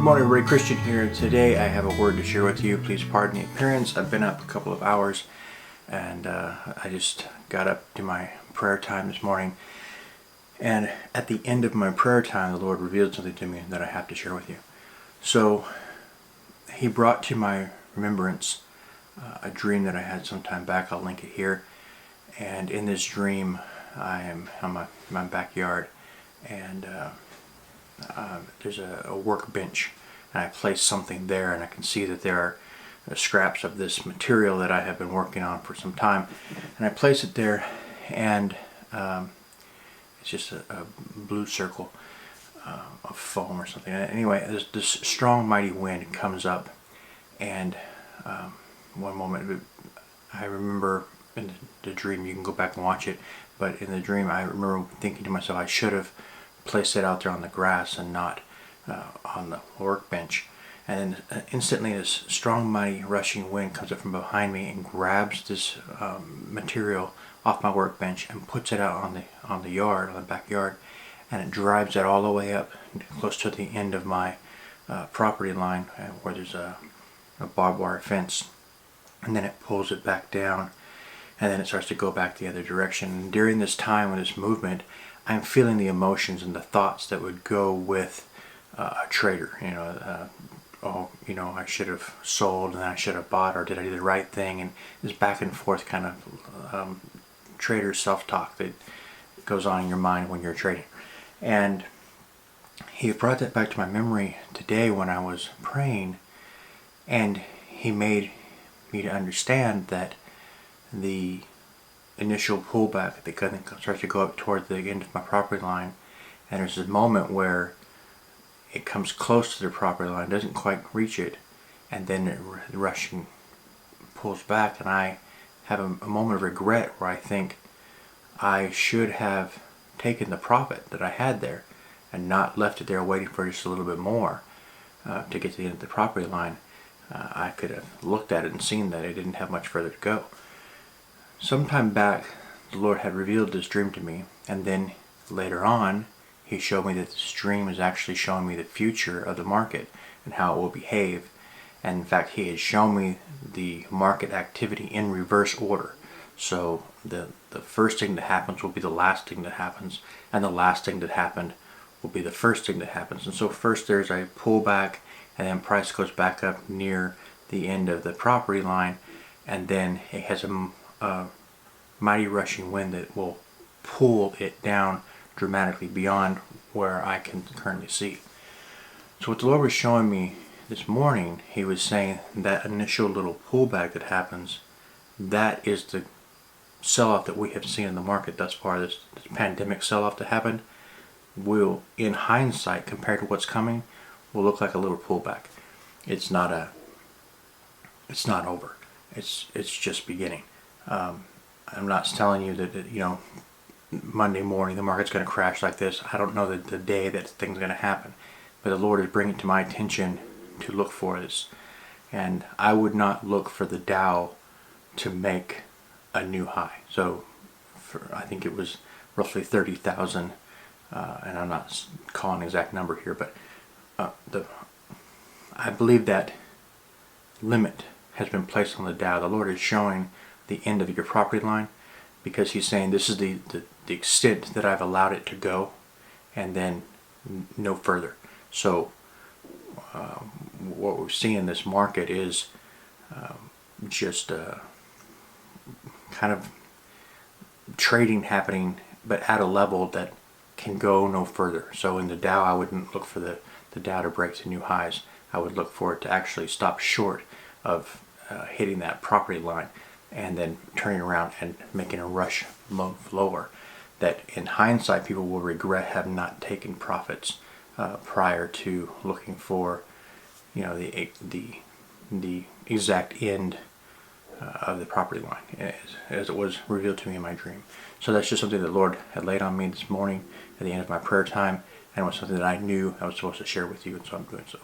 morning, everybody. Christian here. Today I have a word to share with you. Please pardon the appearance. I've been up a couple of hours and I just got up to my prayer time this morning. And at the end of my prayer time, the Lord revealed something to me that I have to share with you. So He brought to my remembrance a dream that I had some time back. I'll link it here. And in this dream, I am on my backyard, and there's a workbench, and I place something there, and I can see that there are scraps of this material that I have been working on for some time, and I place it there, and it's just a blue circle of foam or something. Anyway, this strong mighty wind comes up, and one moment I remember in the dream, you can go back and watch it, but in the dream I remember thinking to myself, I should have placed it out there on the grass and not on the workbench. And then instantly this strong mighty rushing wind comes up from behind me and grabs this material off my workbench and puts it out on the backyard, and it drives it all the way up close to the end of my property line where there's a barbed wire fence, and then it pulls it back down, and then it starts to go back the other direction. And during this time, with this movement, I'm feeling the emotions and the thoughts that would go with a trader. I should have sold, and I should have bought, or did I do the right thing? And this back and forth kind of trader self-talk that goes on in your mind when you're trading. And He brought that back to my memory today when I was praying, and He made me to understand that the initial pullback, that kind of starts to go up toward the end of my property line, and there's this moment where it comes close to the property line, doesn't quite reach it, and then the rushing pulls back, and I have a moment of regret where I think I should have taken the profit that I had there and not left it there waiting for just a little bit more to get to the end of the property line. I could have looked at it and seen that it didn't have much further to go. Sometime back, the Lord had revealed this dream to me, and then later on, He showed me that this dream is actually showing me the future of the market and how it will behave. And in fact, He had shown me the market activity in reverse order. So the first thing that happens will be the last thing that happens, and the last thing that happened will be the first thing that happens. And so first there's a pullback, and then price goes back up near the end of the property line, and then it has a mighty rushing wind that will pull it down dramatically beyond where I can currently see. So what the Lord was showing me this morning, He was saying that initial little pullback that happens, that is the sell-off that we have seen in the market thus far. This pandemic sell-off that happened will, in hindsight, compared to what's coming, will look like a little pullback. It's not over. It's just beginning. I'm not telling you that Monday morning the market's going to crash like this. I don't know the day that thing's going to happen, but the Lord is bringing it to my attention to look for this. And I would not look for the Dow to make a new high. So I think it was roughly 30,000, and I'm not calling an exact number here, but I believe that limit has been placed on the Dow. The Lord is showing the end of your property line, because He's saying this is the extent that I've allowed it to go, and then no further. So what we're seeing in this market is just kind of trading happening, but at a level that can go no further. So in the Dow, I wouldn't look for the Dow to break to new highs. I would look for it to actually stop short of hitting that property line and then turning around and making a rush lower, that in hindsight people will regret having not taken profits prior to looking for the exact end of the property line as it was revealed to me in my dream. So that's just something that the Lord had laid on me this morning at the end of my prayer time, and it was something that I knew I was supposed to share with you, and so I'm doing so.